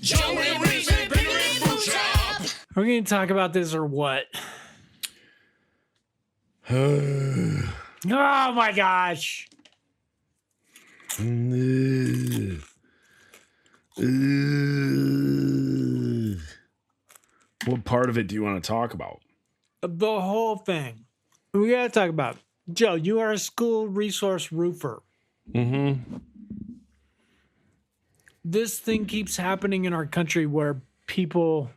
Joey Reese and Billy Bootstrap. Are we going to talk about this or what? Oh my gosh. What part of it do you want to talk about? The whole thing. We got to talk about. Joe, you are a school resource roofer. Mm-hmm. This thing keeps happening in our country where people,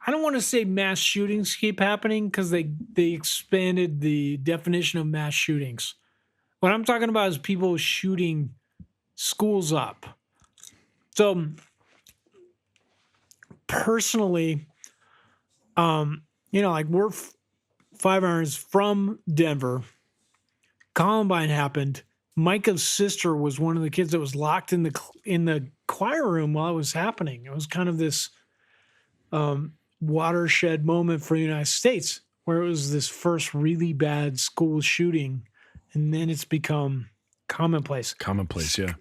I don't want to say mass shootings keep happening because they expanded the definition of mass shootings. What I'm talking about is people shooting schools up. So personally, like we're 5 hours from Denver. Columbine happened. Micah's sister was one of the kids that was locked in the choir room while it was happening. It was kind of this watershed moment for the United States where it was this first really bad school shooting, and then it's become commonplace. Commonplace, yeah.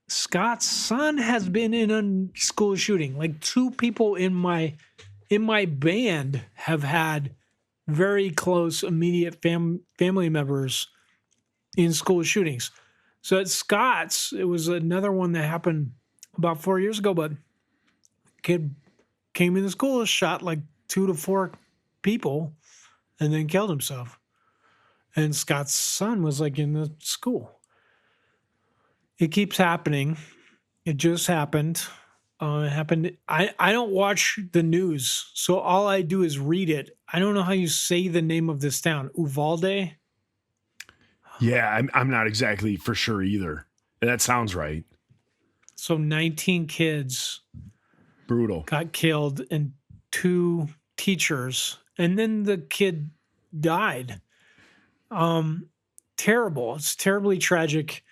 Scott's son has been in a school shooting. Like 2 people in my band have had very close, immediate family members in school shootings. So at Scott's, it was another one that happened about 4 years ago, but kid came into school, shot like 2 to 4 people, and then killed himself. And Scott's son was like in the school. It keeps happening. It just happened. It happened. I don't watch the news, so all I do is read it. I don't know how you say the name of this town. Uvalde? Yeah, I'm not exactly for sure either. That sounds right. So 19 kids Brutal. got killed and 2 teachers, and then the kid died. Terrible. It's terribly tragic.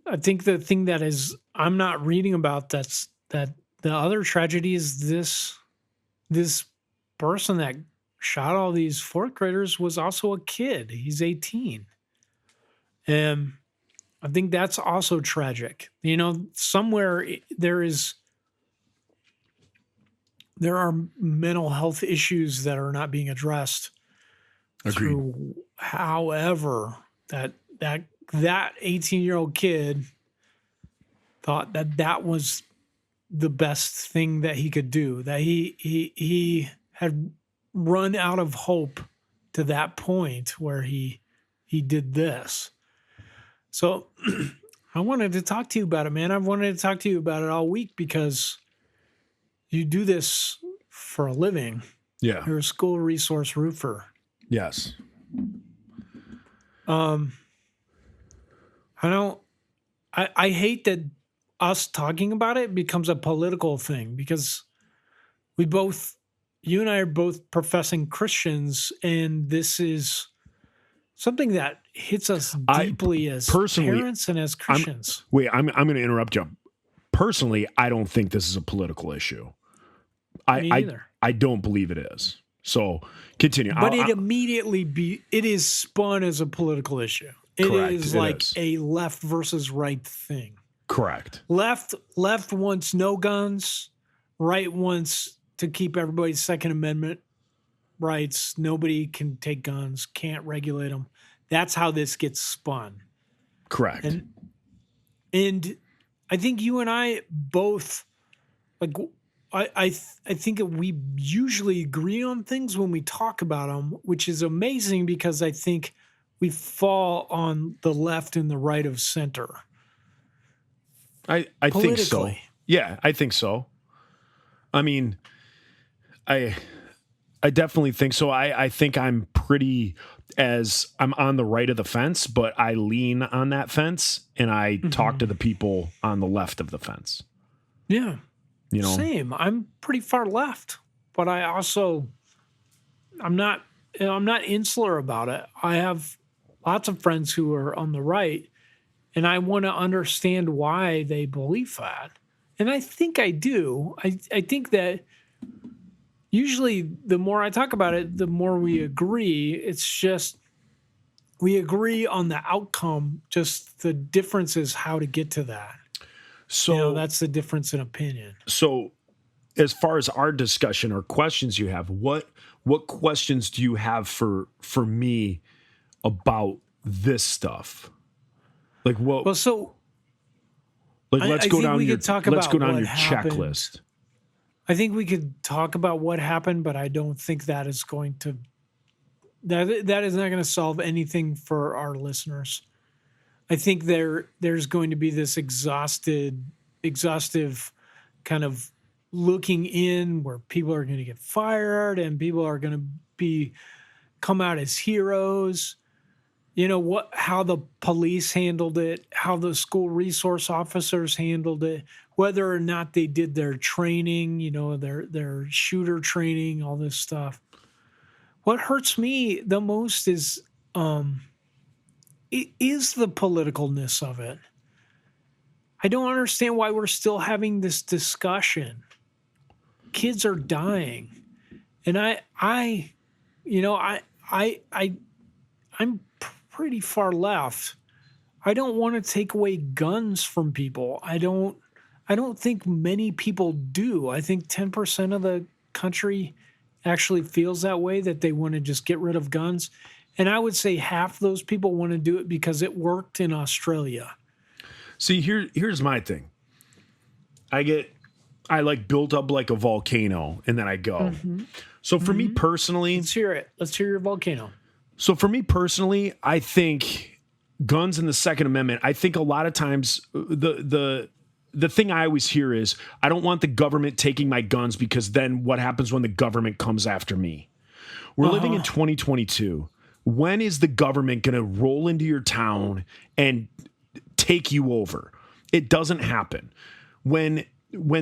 I think the thing that I'm not reading about that the other tragedy is this person that shot all these 4th graders was also a kid. He's 18. And I think that's also tragic. Somewhere there are mental health issues that are not being addressed. Agreed. However, that 18-year-old kid thought that was the best thing that he could do, that he had run out of hope to that point where he did this. So I wanted to talk to you about it, man. I've wanted to talk to you about it all week because you do this for a living. Yeah. You're a school resource roofer. Yes. I hate that us talking about it becomes a political thing because you and I are both professing Christians, and this is something that hits us deeply as parents and as Christians. I'm going to interrupt you. Personally, I don't think this is a political issue. Me neither. I don't believe it is. So continue. But it is spun as a political issue. Correct, It is a left versus right thing. Correct. Left wants no guns. Right wants to keep everybody's Second Amendment rights. Nobody can take guns, can't regulate them. That's how this gets spun. Correct. And I think you and I both, I think that we usually agree on things when we talk about them, which is amazing because I think we fall on the left and the right of center. I think so. Yeah, I think so. I mean, I definitely think so. I think I'm I'm on the right of the fence, but I lean on that fence and I talk to the people on the left of the fence. Yeah. Same. I'm pretty far left, but I'm not insular about it. I have lots of friends who are on the right, and I want to understand why they believe that. And I think I do. I think that usually the more I talk about it, the more we agree. It's just we agree on the outcome. Just the difference is how to get to that. So that's the difference in opinion. So as far as our discussion or questions you have, what questions do you have for me about this stuff? Like what? Well, so like let's I go think down we your could talk let's about go down what your happened. checklist. I think we could talk about what happened, but I don't think that is going to that is not going to solve anything for our listeners. I think there's going to be this exhaustive kind of looking in where people are going to get fired and people are going to come out as heroes. You know how the police handled it, how the school resource officers handled it, whether or not they did their training, their shooter training, all this stuff. What hurts me the most is the politicalness of it. I don't understand why we're still having this discussion. Kids are dying, and I'm pretty far left. I don't want to take away guns from people. I don't think many people do. I think 10% of the country actually feels that way, that they want to just get rid of guns. And I would say half those people want to do it because it worked in Australia. See, here's my thing. I build up like a volcano and then I go. Mm-hmm. So for me personally, let's hear it. Let's hear your volcano. So for me personally, I think guns in the Second Amendment, I think a lot of times the thing I always hear is, I don't want the government taking my guns because then what happens when the government comes after me? We're living in 2022. When is the government going to roll into your town and take you over? It doesn't happen. When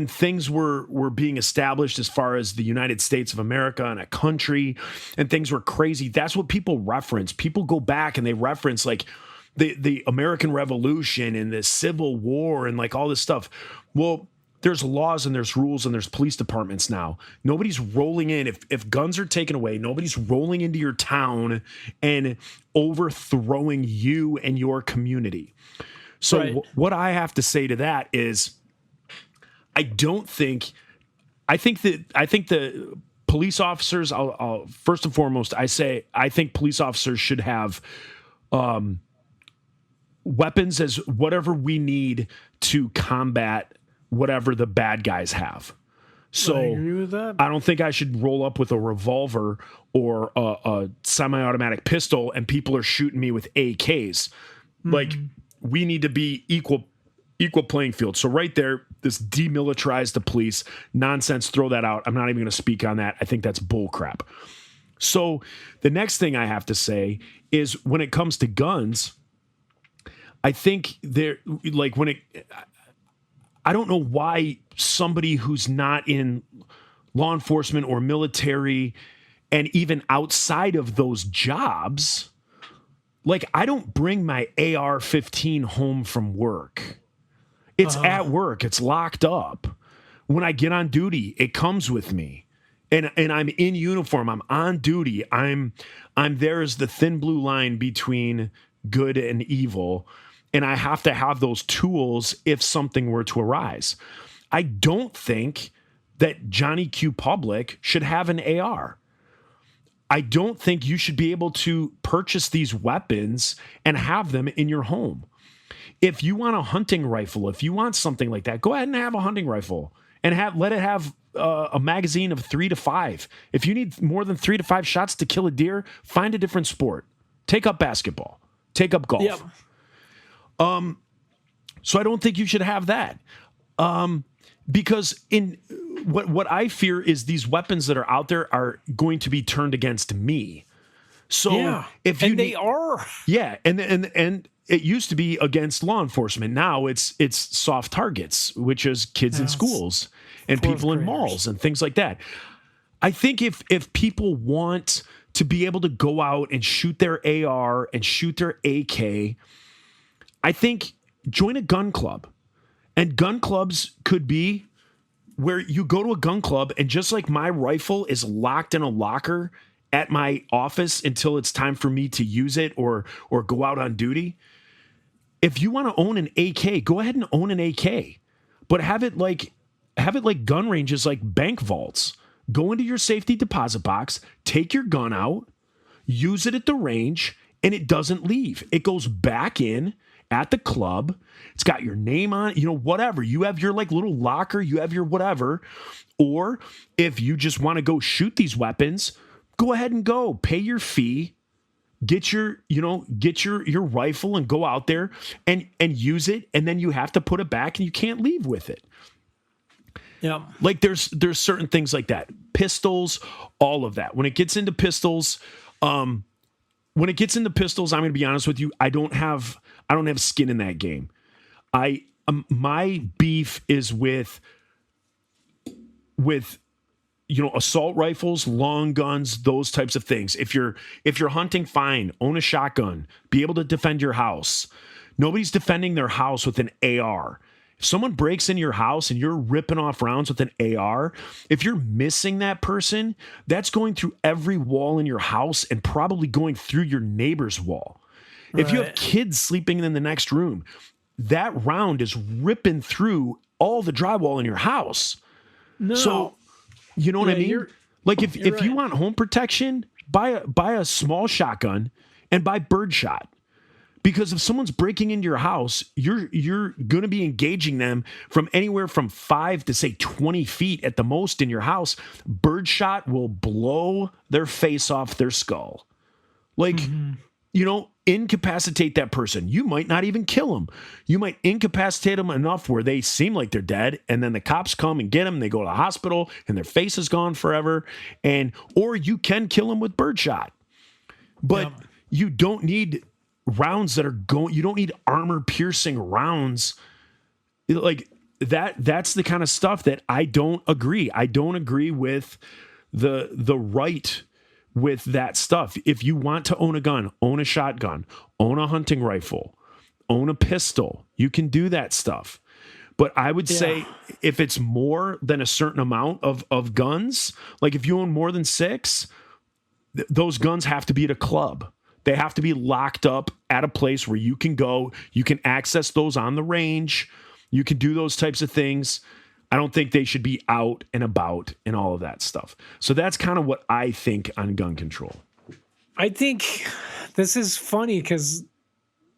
things were being established as far as the United States of America and a country and things were crazy, that's what people reference. People go back and they reference like the American Revolution and the Civil War and like all this stuff. Well, there's laws and there's rules and there's police departments now. Nobody's rolling in. If guns are taken away, nobody's rolling into your town and overthrowing you and your community. So right. What I have to say to that is, I think the police officers, I'll first and foremost, I think police officers should have weapons as whatever we need to combat whatever the bad guys have. So I agree with that. I don't think I should roll up with a revolver or a semi-automatic pistol and people are shooting me with AKs. Mm-hmm. Like, we need to be equal playing field. So right there, this demilitarize the police nonsense, throw that out. I'm not even going to speak on that. I think that's bull crap. So the next thing I have to say is, when it comes to guns, I think I don't know why somebody who's not in law enforcement or military and even outside of those jobs, like, I don't bring my AR-15 home from work. It's at work. It's locked up. When I get on duty, it comes with me. And I'm in uniform. I'm on duty. I'm there as the thin blue line between good and evil. And I have to have those tools if something were to arise. I don't think that Johnny Q. Public should have an AR. I don't think you should be able to purchase these weapons and have them in your home. If you want a hunting rifle, if you want something like that, go ahead and have a hunting rifle and let it have a magazine of 3 to 5. If you need more than 3 to 5 shots to kill a deer, find a different sport. Take up basketball. Take up golf. Yep. So I don't think you should have that. Because in what I fear is these weapons that are out there are going to be turned against me. So they are. Yeah, and it used to be against law enforcement. Now it's soft targets, which is kids in schools and people in malls and things like that. I think if people want to be able to go out and shoot their AR and shoot their AK, I think join a gun club. And gun clubs could be where you go to a gun club and just like my rifle is locked in a locker at my office until it's time for me to use it or go out on duty. If you want to own an AK, go ahead and own an AK, but have like gun ranges, like bank vaults. Go into your safety deposit box, take your gun out, use it at the range, and it doesn't leave. It goes back in at the club. It's got your name on it, whatever. You have your like little locker, you have your whatever. Or if you just want to go shoot these weapons, go ahead and go. Pay your fee. Get your rifle and go out there and use it, and then you have to put it back and you can't leave with it. Yeah. Like there's certain things like that. Pistols, all of that. When it gets into pistols, I'm going to be honest with you, I don't have skin in that game. My beef is with assault rifles, long guns, those types of things. If you're hunting, fine, own a shotgun, be able to defend your house. Nobody's defending their house with an AR. If someone breaks in your house and you're ripping off rounds with an AR, if you're missing that person, that's going through every wall in your house and probably going through your neighbor's wall. Right. If you have kids sleeping in the next room, that round is ripping through all the drywall in your house. No. So, you know what I mean? Like if right. you want home protection, buy a small shotgun and buy birdshot. Because if someone's breaking into your house, you're going to be engaging them from anywhere from 5 to say 20 feet at the most in your house. Birdshot will blow their face off their skull. Like, incapacitate that person. You might not even kill them. You might incapacitate them enough where they seem like they're dead, and then the cops come and get them. And they go to the hospital, and their face is gone forever. Or you can kill them with birdshot, but you don't need rounds that are going. You don't need armor piercing rounds like that. That's the kind of stuff that I don't agree. I don't agree with the right with that stuff. If you want to own a gun, own a shotgun, own a hunting rifle, own a pistol, you can do that stuff. But I would say if it's more than a certain amount of guns, like if you own more than 6, those guns have to be at a club. They have to be locked up at a place where you can go. You can access those on the range. You can do those types of things. I don't think they should be out and about and all of that stuff. So that's kind of what I think on gun control. I think this is funny because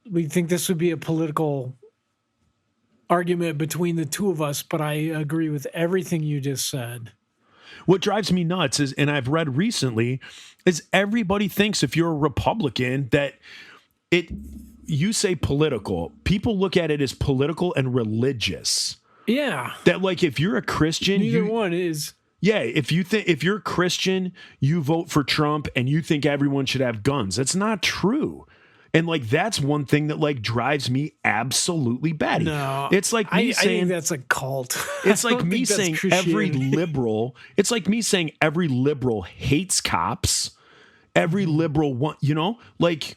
we think this would be a political argument between the two of us, but I agree with everything you just said. What drives me nuts is, and I've read recently, is everybody thinks if you're a Republican that you say political, people look at it as political and religious. Yeah. That like if you're a Christian, neither one is. Yeah, if you're a Christian, you vote for Trump and you think everyone should have guns. That's not true. And like that's one thing that like drives me absolutely batty. No, it's like me saying I think that's a cult. It's like me saying every liberal. It's like me saying every liberal hates cops. Every liberal like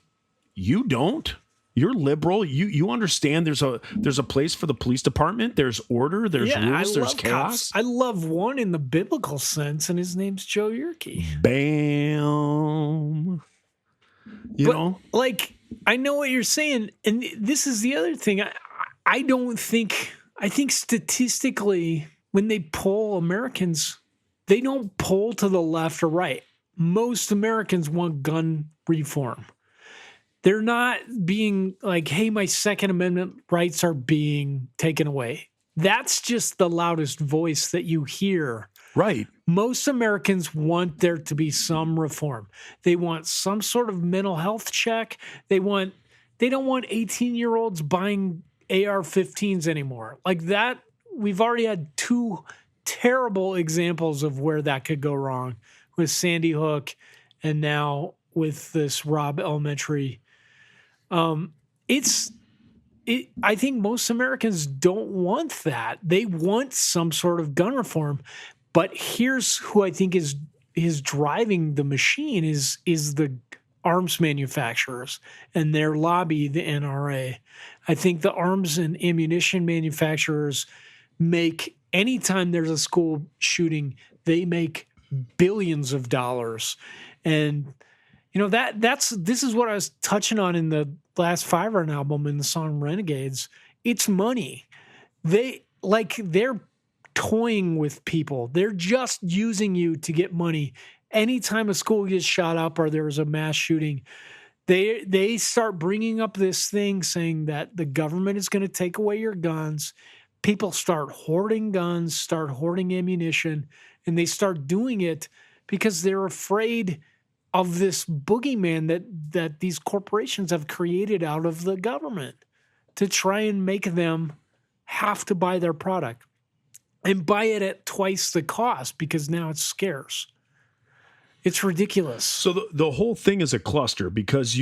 you don't. You're liberal. You understand there's a place for the police department. There's order. There's rules. There's chaos. Cops. I love one in the biblical sense, and his name's Joe Yerke. Bam. Like, I know what you're saying, and this is the other thing. I think statistically, when they poll Americans, they don't poll to the left or right. Most Americans want gun reform. They're not being like, hey, my Second Amendment rights are being taken away. That's just the loudest voice that you hear. Right. Most Americans want there to be some reform. They want some sort of mental health check. They don't want 18-year-olds buying AR-15s anymore. Like that, we've already had 2 terrible examples of where that could go wrong with Sandy Hook and now with this Robb Elementary. I think most Americans don't want that. They want some sort of gun reform. But here's who I think is driving the machine is the arms manufacturers and their lobby, the NRA. I think the arms and ammunition manufacturers make, anytime there's a school shooting, they make billions of dollars. And this is what I was touching on in the last Five Iron album in the song Renegades. It's money. They're toying with people. They're just using you to get money. Anytime a school gets shot up or there's a mass shooting, they start bringing up this thing saying that the government is going to take away your guns. People start hoarding guns, start hoarding ammunition, and they start doing it because they're afraid of this boogeyman that these corporations have created out of the government to try and make them have to buy their product and buy it at twice the cost because now it's scarce. It's ridiculous. So the whole thing is a cluster because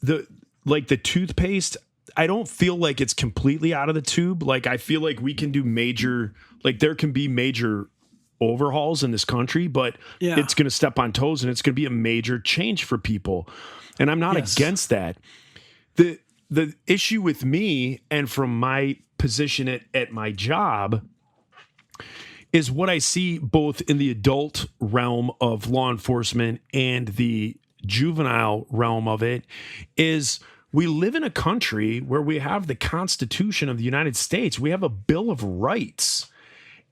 the toothpaste, I don't feel like it's completely out of the tube. Like I feel like we can do there can be major overhauls in this country, but it's going to step on toes and it's going to be a major change for people. And I'm not against that. The issue with me and from my position at my job is what I see both in the adult realm of law enforcement and the juvenile realm of it is we live in a country where we have the Constitution of the United States. We have a Bill of Rights,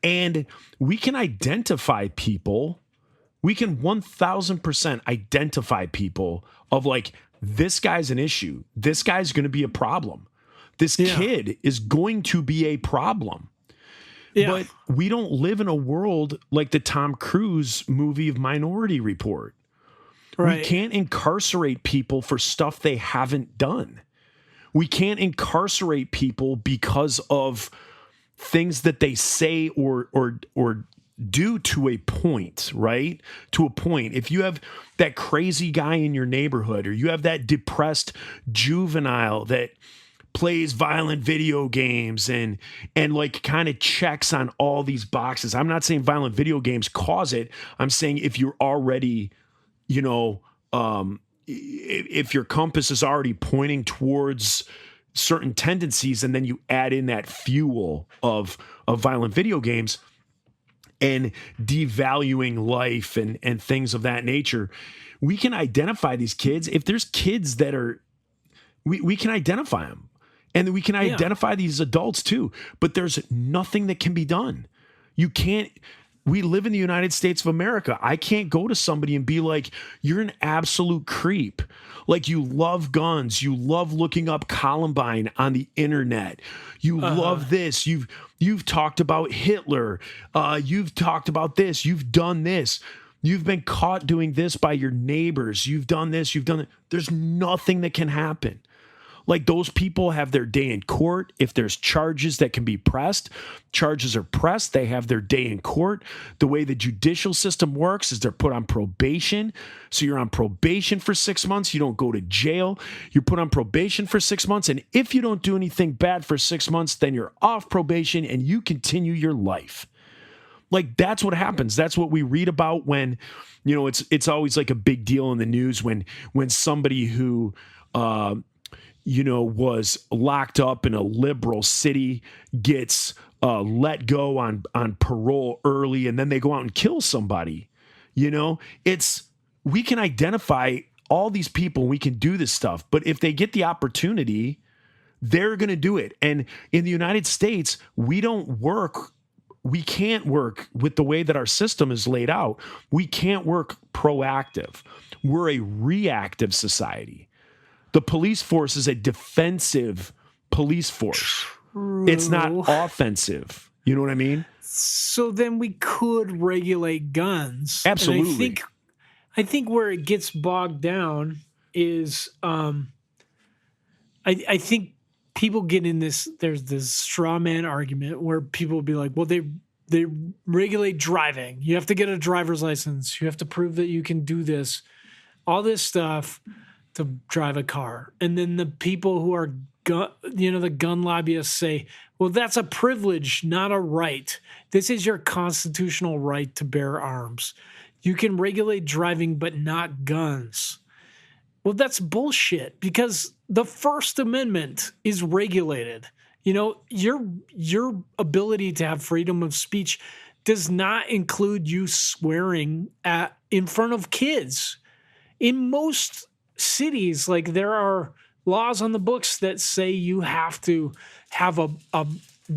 and we can identify people. We can 1000% identify people of like, this guy's an issue. This guy's going to be a problem. This kid is going to be a problem. Yeah. But we don't live in a world like the Tom Cruise movie of Minority Report. Right. We can't incarcerate people for stuff they haven't done. We can't incarcerate people because of things that they say or do to a point, right? To a point. If you have that crazy guy in your neighborhood or you have that depressed juvenile that plays violent video games and like kind of checks on all these boxes. I'm not saying violent video games cause it. I'm saying if you're already, if your compass is already pointing towards certain tendencies and then you add in that fuel of violent video games and devaluing life and things of that nature, we can identify these kids. If there's kids that are, we can identify them. And we can identify these adults too, but there's nothing that can be done. You can't, we live in the United States of America. I can't go to somebody and be like, you're an absolute creep. Like you love guns. You love looking up Columbine on the internet. You love this. You've talked about Hitler. You've talked about this. You've done this. You've been caught doing this by your neighbors. You've done this. You've done it. There's nothing that can happen. Like those people have their day in court. If there's charges that can be pressed, charges are pressed. They have their day in court. The way the judicial system works is they're put on probation. So you're on probation for 6 months. You don't go to jail. You're put on probation for 6 months. And if you don't do anything bad for 6 months, then you're off probation and you continue your life. Like that's what happens. That's what we read about when, it's always like a big deal in the news when somebody who, was locked up in a liberal city, gets let go on parole early, and then they go out and kill somebody. We can identify all these people. We can do this stuff. But if they get the opportunity, they're going to do it. And in the United States, we can't work with the way that our system is laid out. We can't work proactive. We're a reactive society. The police force is a defensive police force. True. It's not offensive. You know what I mean? So then we could regulate guns. Absolutely. And I think where it gets bogged down is I think people get in this, there's this straw man argument where people will be like, well, they regulate driving. You have to get a driver's license. You have to prove that you can do this, all this stuff to drive a car. And then the people who are, the gun lobbyists say, well, that's a privilege, not a right. This is your constitutional right to bear arms. You can regulate driving, but not guns. Well, that's bullshit because the First Amendment is regulated. Your ability to have freedom of speech does not include you swearing in front of kids. In most cities, like there are laws on the books that say you have to have a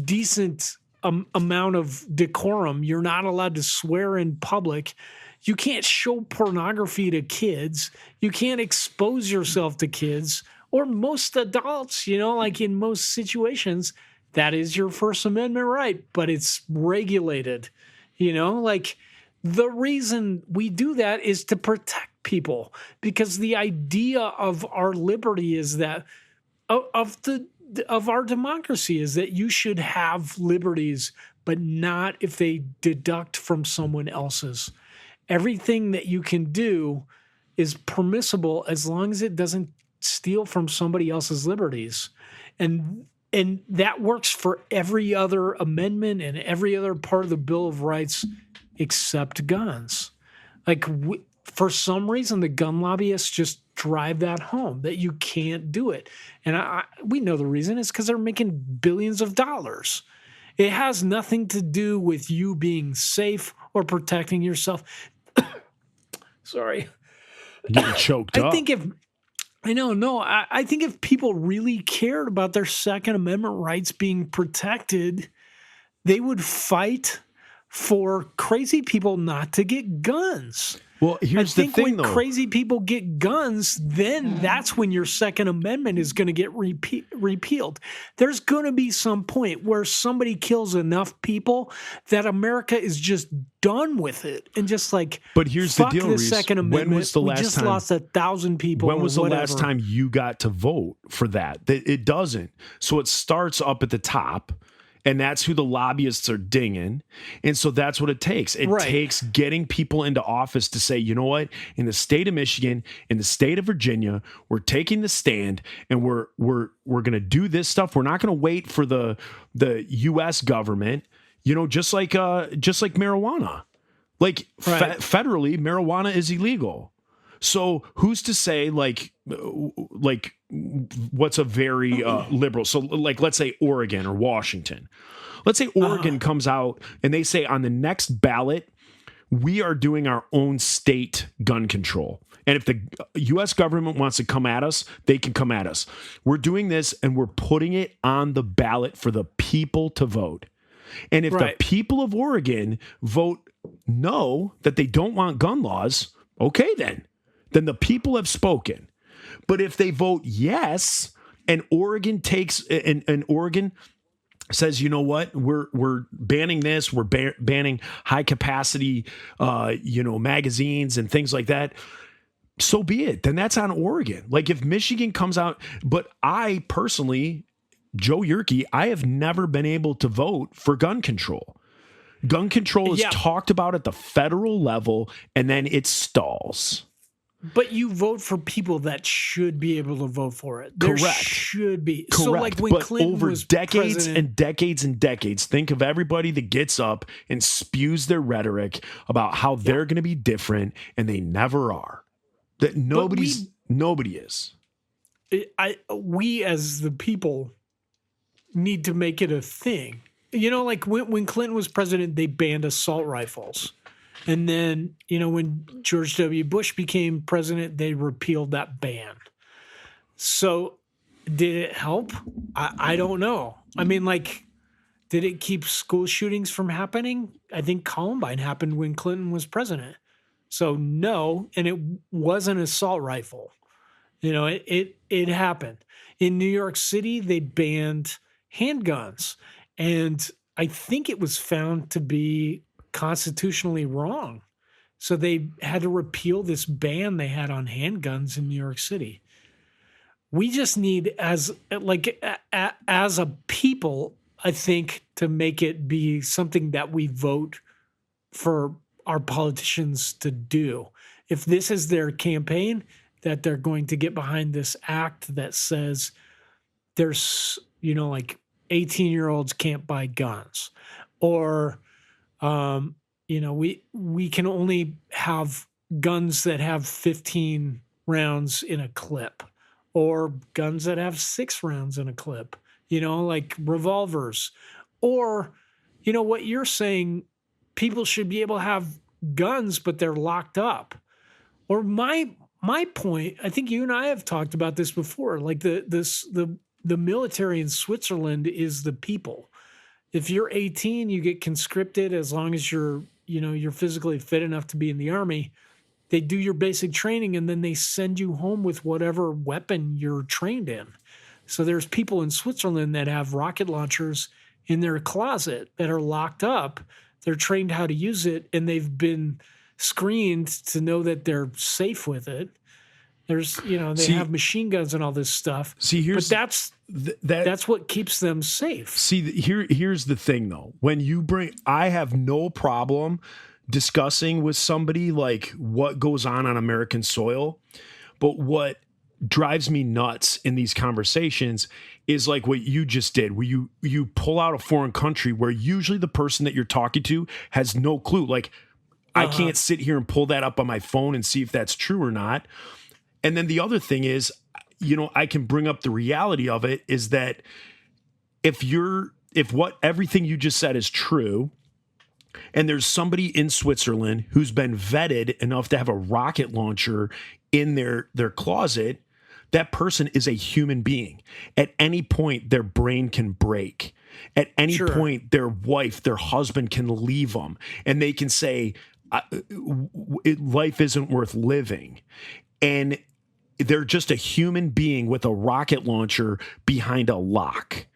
decent amount of decorum. You're not allowed to swear in public. You can't show pornography to kids. You can't expose yourself to kids or most adults, like in most situations. That is your First Amendment right, but it's regulated. Like the reason we do that is to protect people, because the idea of our liberty is that of our democracy is that you should have liberties, but not if they deduct from someone else's. Everything that you can do is permissible as long as it doesn't steal from somebody else's liberties. And that works for every other amendment and every other part of the Bill of Rights except guns. Like, for some reason, the gun lobbyists just drive that home, that you can't do it. And we know the reason is because they're making billions of dollars. It has nothing to do with you being safe or protecting yourself. Sorry. Getting choked up. I think if people really cared about their Second Amendment rights being protected, they would fight for crazy people not to get guns. Well, here's the thing, though. When crazy people get guns, then that's when your Second Amendment is going to get repealed. There's going to be some point where somebody kills enough people that America is just done with it and just like, but here's fuck the deal, the Reese. Second Amendment. When was the last we just time, lost 1,000 people. When was the last time you got to vote for that? It doesn't. So it starts up at the top. And that's who the lobbyists are dinging. And so that's what it takes. It takes getting people into office to say, you know what, in the state of Michigan, in the state of Virginia, we're taking the stand and we're going to do this stuff. We're not going to wait for the US government, just like marijuana. Like federally, marijuana is illegal. So who's to say like what's a very liberal? So like, let's say Oregon or Washington. Let's say Oregon comes out and they say on the next ballot, we are doing our own state gun control. And if the U.S. government wants to come at us, they can come at us. We're doing this and we're putting it on the ballot for the people to vote. And if the people of Oregon vote no, that they don't want gun laws, okay, then the people have spoken. But if they vote yes, and Oregon takes and Oregon says, you know what, we're banning this, we're banning high capacity, magazines and things like that. So be it. Then that's on Oregon. Like if Michigan comes out, but I personally, Joe Yerke, I have never been able to vote for gun control. Gun control is talked about at the federal level, and then it stalls. But you vote for people that should be able to vote for it. There Correct. Should be. Correct. So like when but Clinton over was decades president, and decades and decades, think of everybody that gets up and spews their rhetoric about how they're going to be different, and they never are. That nobody is. We as the people need to make it a thing. Like when Clinton was president, they banned assault rifles. And then, when George W. Bush became president, they repealed that ban. So did it help? I don't know. I mean, like, did it keep school shootings from happening? I think Columbine happened when Clinton was president. So no, and it was an assault rifle. It happened. In New York City, they banned handguns. And I think it was found to be constitutionally wrong. So they had to repeal this ban they had on handguns in New York City. We just need as a people, I think, to make it be something that we vote for our politicians to do. If this is their campaign, that they're going to get behind this act that says there's, 18-year-olds can't buy guns, or we can only have guns that have 15 rounds in a clip, or guns that have 6 rounds in a clip, like revolvers. Or, what you're saying, people should be able to have guns, but they're locked up. Or my point, I think you and I have talked about this before, like the military in Switzerland is the people. If you're 18, you get conscripted as long as you're physically fit enough to be in the army. They do your basic training and then they send you home with whatever weapon you're trained in. So there's people in Switzerland that have rocket launchers in their closet that are locked up. They're trained how to use it, and they've been screened to know that they're safe with it. There's, they have machine guns and all this stuff. But that's what keeps them safe. Here's the thing though. I have no problem discussing with somebody like what goes on American soil, but what drives me nuts in these conversations is like what you just did, where you pull out a foreign country where usually the person that you're talking to has no clue. Like, I can't sit here and pull that up on my phone and see if that's true or not. And then the other thing is, I can bring up the reality of it is that if everything you just said is true, and there's somebody in Switzerland who's been vetted enough to have a rocket launcher in their closet, that person is a human being. At any point, their brain can break. At any point, their wife, their husband can leave them, and they can say, life isn't worth living. And they're just a human being with a rocket launcher behind a lock.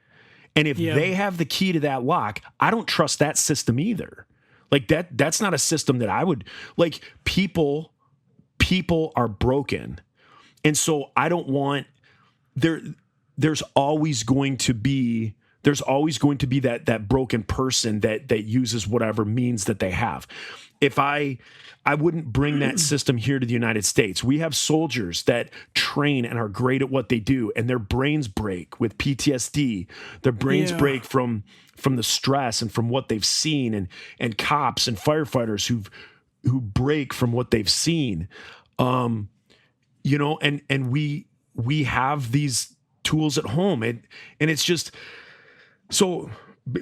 And if they have the key to that lock, I don't trust that system either. Like that's not a system that I would like. People are broken. And so I don't want there's always going to be that broken person that uses whatever means that they have. If I wouldn't bring that system here to the United States. We have soldiers that train and are great at what they do, and their brains break with PTSD. Their brains break from the stress and from what they've seen, and cops and firefighters who break from what they've seen. And we have these tools at home, and it's just so.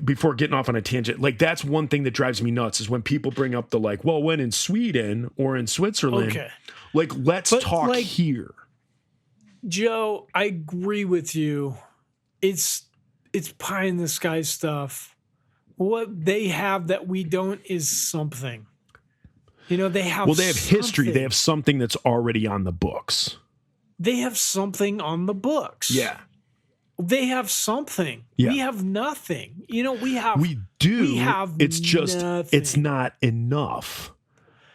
Before getting off on a tangent, like that's one thing that drives me nuts is when people bring up the like, well, when in Sweden or in Switzerland, like let's talk here. Joe, I agree with you. It's pie in the sky stuff. What they have that we don't is something. They have history. They have something that's already on the books. They have something on the books. Yeah. They have something. Yeah. We have nothing. We do. We have it's just nothing. It's not enough.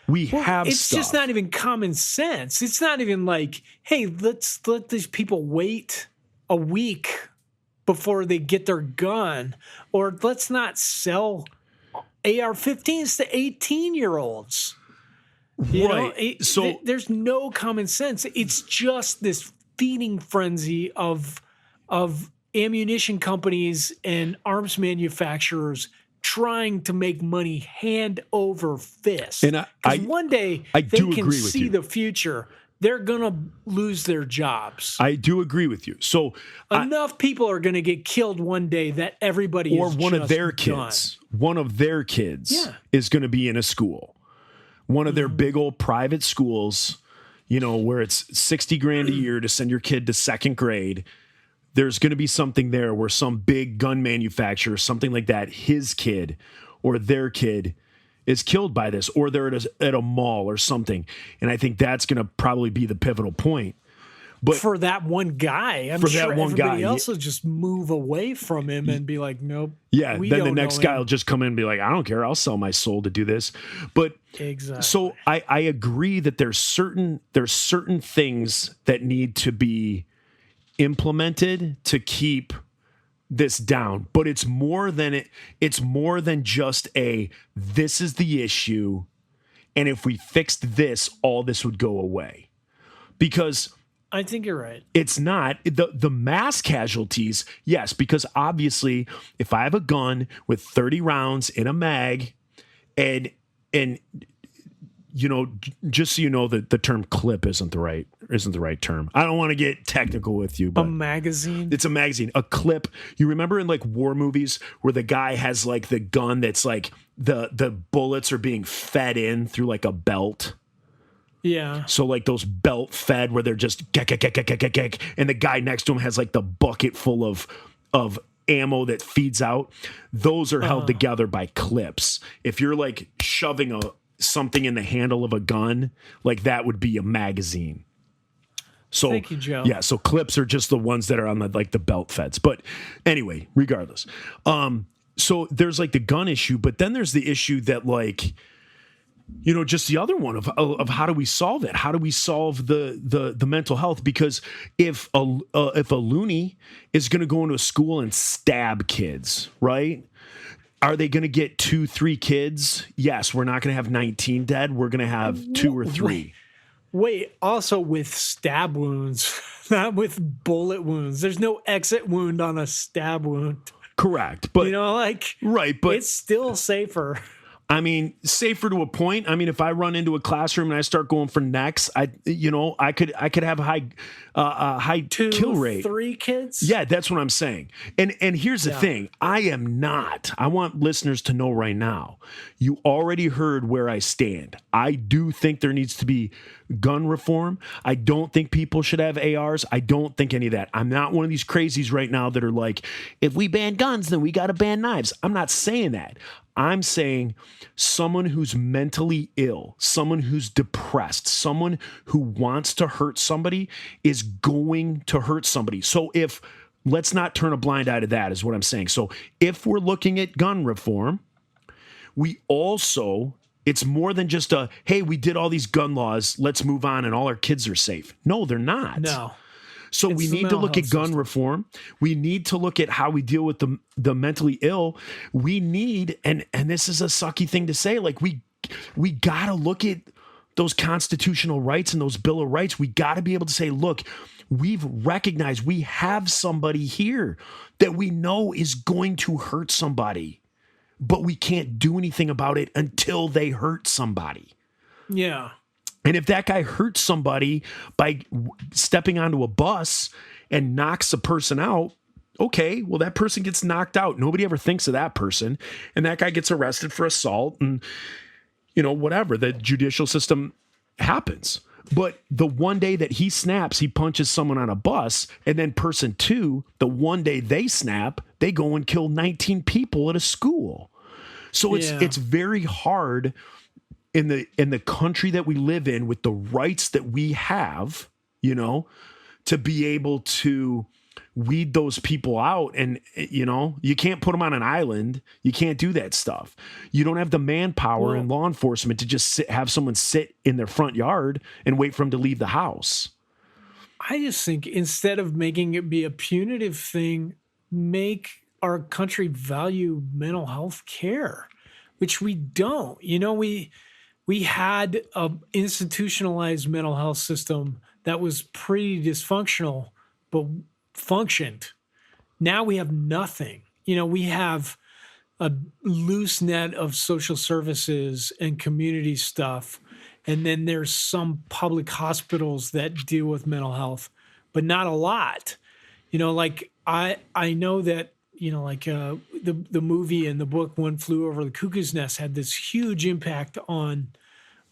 It's just not even common sense. It's not even like, hey, let's let these people wait a week before they get their gun, or let's not sell AR-15s to 18-year-olds. Right. So there's no common sense. It's just this feeding frenzy of ammunition companies and arms manufacturers trying to make money hand over fist. And one day they can see the future. They're going to lose their jobs. I do agree with you. So enough people are going to get killed one day that everybody or one of their kids. One of their kids is going to be in a school. One of their big old private schools, where it's $60,000 a year to send your kid to second grade. There's going to be something there where some big gun manufacturer, something like that, his kid or their kid is killed by this, or they're at a mall or something. And I think that's going to probably be the pivotal point. But for that one guy, I'm sure everybody else will just move away from him and be like, nope. Yeah, then the next guy will just come in and be like, I don't care. I'll sell my soul to do this. But exactly. So I agree that there's certain things that need to be implemented to keep this down, but it's more than just this is the issue, and if we fixed this, all this would go away. Because I think you're right. It's not the mass casualties. Yes, because obviously if I have a gun with 30 rounds in a mag and just so you know that the term clip isn't the right term. I don't want to get technical with you, but a magazine. It's a magazine. A clip. You remember in like war movies where the guy has like the gun that's like the bullets are being fed in through like a belt. Yeah. So like those belt fed where they're just and the guy next to him has like the bucket full of ammo that feeds out, those are held together by clips. If you're like shoving something in the handle of a gun, like that would be a magazine. So thank you, Joe. Yeah, so clips are just the ones that are on the belt feds. But anyway, regardless. So there's like the gun issue, but then there's the issue that like, you know, just the other one of how do we solve it? How do we solve the mental health? Because if a loony is going to go into a school and stab kids, right? Are they going to get 2-3 kids? Yes, we're not going to have 19 dead. We're going to have 2 or 3. Wait, also with stab wounds, not with bullet wounds. There's no exit wound on a stab wound. Correct. But you know, like, right, but it's still safer. I mean, safer to a point. I mean, if I run into a classroom and I start going for necks, I could have a high kill rate. 3 kids? Yeah, that's what I'm saying. And here's the thing. I want listeners to know right now, you already heard where I stand. I do think there needs to be gun reform. I don't think people should have ARs. I don't think any of that. I'm not one of these crazies right now that are like, if we ban guns, then we got to ban knives. I'm not saying that. I'm saying someone who's mentally ill, someone who's depressed, someone who wants to hurt somebody is going to hurt somebody. So let's not turn a blind eye to that is what I'm saying. So if we're looking at gun reform, it's more than just hey, we did all these gun laws, let's move on and all our kids are safe. No, they're not. No. So we need to look at gun reform. We need to look at how we deal with the mentally ill. We need, and this is a sucky thing to say, like we got to look at those constitutional rights and those Bill of Rights. We got to be able to say, look, we've recognized we have somebody here that we know is going to hurt somebody, but we can't do anything about it until they hurt somebody. Yeah. And if that guy hurts somebody by stepping onto a bus and knocks a person out, okay, well, that person gets knocked out. Nobody ever thinks of that person. And that guy gets arrested for assault and, you know, whatever. The judicial system happens. But the one day that he snaps, he punches someone on a bus. And then person 2, the one day they snap, they go and kill 19 people at a school. So it's very hard in the country that we live in with the rights that we have, you know, to be able to weed those people out. And, you know, you can't put them on an island. You can't do that stuff. You don't have the manpower in law enforcement to just have someone sit in their front yard and wait for them to leave the house. I just think instead of making it be a punitive thing, make our country value mental health care, which we don't. You know, we had an institutionalized mental health system that was pretty dysfunctional, but functioned. Now we have nothing. You know, we have a loose net of social services and community stuff. And then there's some public hospitals that deal with mental health, but not a lot. You know, like I know that, you know, like the movie and the book One Flew Over the Cuckoo's Nest had this huge impact on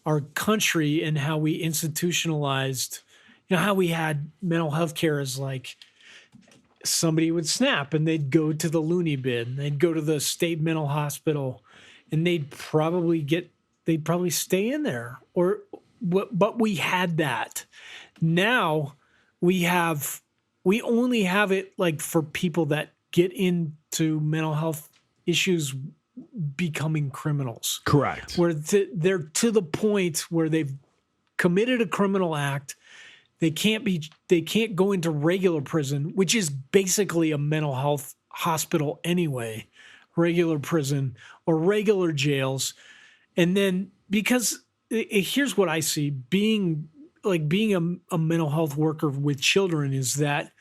our country and how we institutionalized, you know, how we had mental health care as like somebody would snap and they'd go to the loony bin, they'd go to the state mental hospital, and they'd probably stay in there. But we had that. Now we only have it like for people that get into mental health issues becoming criminals. Correct. Where they're to the point where they've committed a criminal act. They can't go into regular prison, which is basically a mental health hospital anyway, regular prison or regular jails. And then because here's what I see being a mental health worker with children is that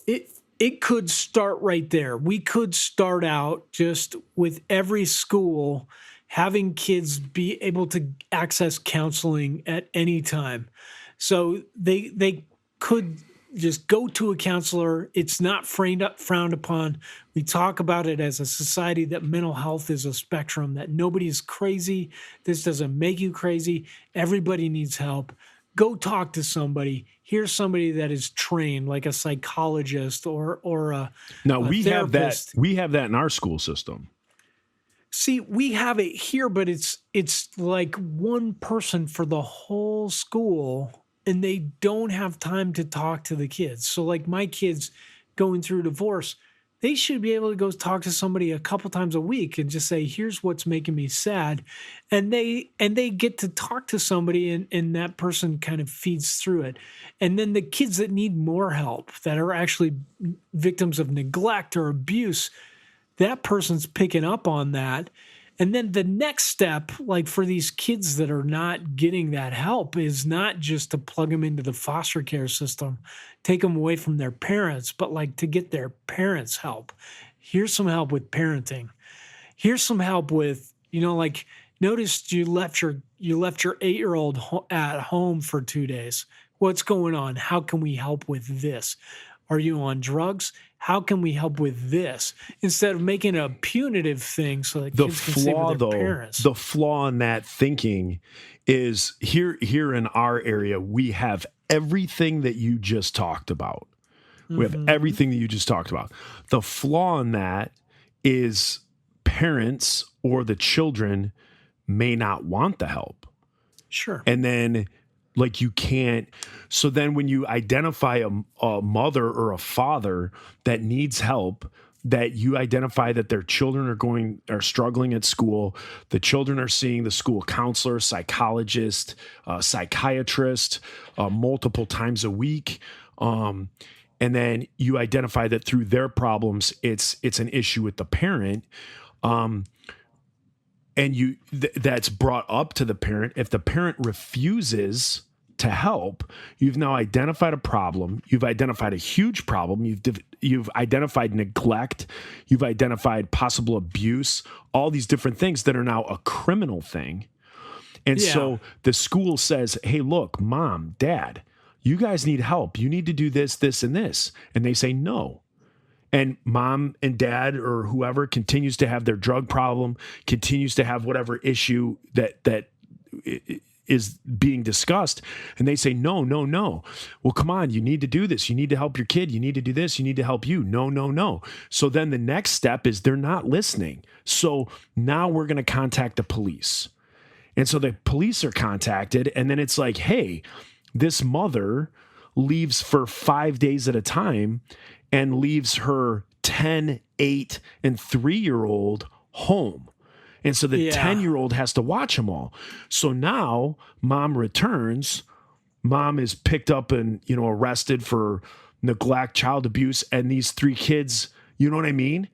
it could start right there. We could start out just with every school having kids be able to access counseling at any time. So they could just go to a counselor. It's not frowned upon. We talk about it as a society that mental health is a spectrum, that nobody is crazy. This doesn't make you crazy. Everybody needs help. go talk to somebody. Here's somebody that is trained, like a psychologist or Now a we therapist. have that. We have that in our school system. See, we have it here, but it's like one person for the whole school, and they don't have time to talk to the kids. So, like my kids going through divorce, they should be able to go talk to somebody a couple times a week and just say, "Here's what's making me sad," and they get to talk to somebody, and that person kind of feeds through it. And then the kids that need more help, that are actually victims of neglect or abuse, that person's picking up on that. And then the next step, like for these kids that are not getting that help, is not just to plug them into the foster care system, take them away from their parents, but like to get their parents help. Here's some help with parenting. Here's some help with, like, noticed you left your 8-year-old at home for 2 days. What's going on? How can we help with this? Are you on drugs? How can we help with this? Instead of making a punitive thing so that kids can stay with their parents. The flaw in that thinking is here in our area, we have everything that you just talked about. We have everything that you just talked about. The flaw in that is parents or the children may not want the help. Sure. And then like you can't. So then when you identify a mother or a father that needs help, that you identify that their children are struggling at school, the children are seeing the school counselor, psychologist, psychiatrist multiple times a week. And then you identify that through their problems, it's an issue with the parent. And that's brought up to the parent. If the parent refuses to help, you've now identified a problem. You've identified a huge problem. You've identified neglect. You've identified possible abuse, all these different things that are now a criminal thing. And so the school says, hey, look, mom, dad, you guys need help. You need to do this, this, and this. And they say no. And mom and dad or whoever continues to have their drug problem, continues to have whatever issue that is being discussed. And they say, no. Well, come on, you need to do this. You need to help your kid. You need to do this. You need to help you. No. So then the next step is they're not listening. So now we're going to contact the police. And so the police are contacted. And then it's like, hey, this mother leaves for 5 days at a time and leaves her 10, 8, and 3-year-old home. And so the 10-year-old has to watch them all. So now mom returns. Mom is picked up and, arrested for neglect, child abuse, and these 3 kids, you know what I mean?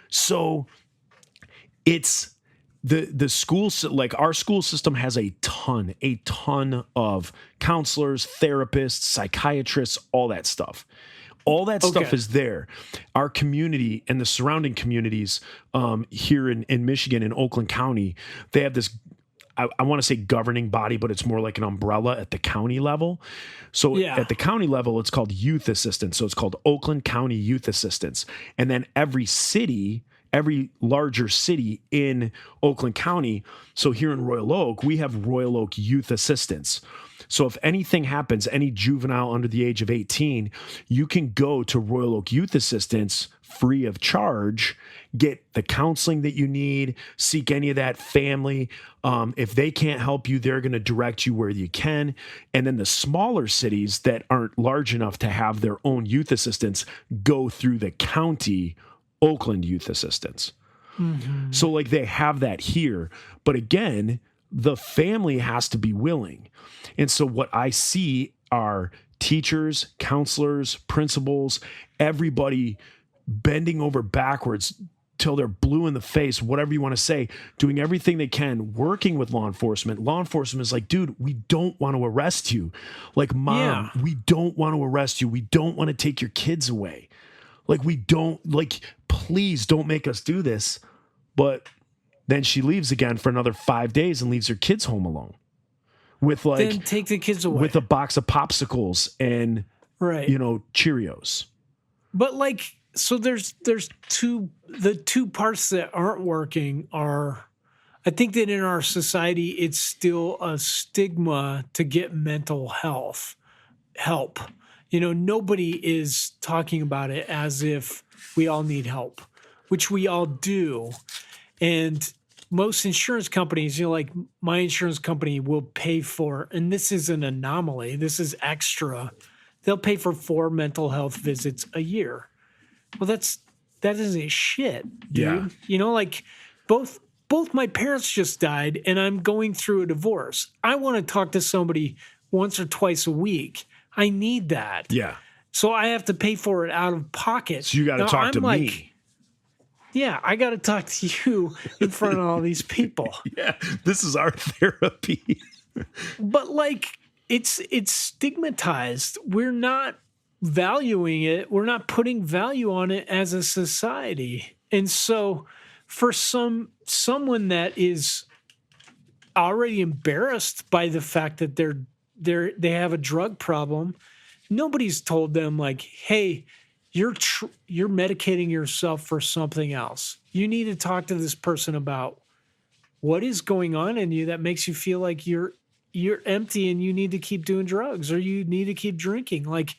So it's the school, like our school system has a ton of counselors, therapists, psychiatrists, all that stuff. All that stuff is there. Our community and the surrounding communities here in Michigan, in Oakland County, they have this, I want to say governing body, but it's more like an umbrella at the county level. So at the county level, it's called Youth Assistance. So it's called Oakland County Youth Assistance. And then every larger city in Oakland County, so here in Royal Oak, we have Royal Oak Youth Assistance. So if anything happens, any juvenile under the age of 18, you can go to Royal Oak Youth Assistance free of charge, get the counseling that you need, seek any of that family. If they can't help you, they're going to direct you where you can. And then the smaller cities that aren't large enough to have their own youth assistance go through the county Oakland Youth Assistance. Mm-hmm. So like they have that here. But again, the family has to be willing. And so what I see are teachers, counselors, principals, everybody bending over backwards till they're blue in the face, whatever you want to say, doing everything they can, working with law enforcement. Law enforcement is like, dude, we don't want to arrest you. Like, mom, we don't want to arrest you. We don't want to take your kids away. Like, we don't, like, please don't make us do this. But then she leaves again for another 5 days and leaves her kids home alone with like, then take the kids away with a box of popsicles and, Cheerios. But like, so there's the two parts that aren't working are I think that in our society, it's still a stigma to get mental health help. Nobody is talking about it as if we all need help, which we all do. And most insurance companies, like my insurance company will pay for, and this is an anomaly, this is extra. They'll pay for 4 mental health visits a year. Well, that isn't shit, dude. Yeah. Like both my parents just died and I'm going through a divorce. I want to talk to somebody once or twice a week. I need that. Yeah. So I have to pay for it out of pocket. So you got to talk to me. Yeah, I got to talk to you in front of all these people. Yeah, this is our therapy. But like it's stigmatized. We're not valuing it. We're not putting value on it as a society. And so for someone that is already embarrassed by the fact that they have a drug problem, nobody's told them like, hey, you're medicating yourself for something else. You need to talk to this person about what is going on in you that makes you feel like you're empty and you need to keep doing drugs or you need to keep drinking. Like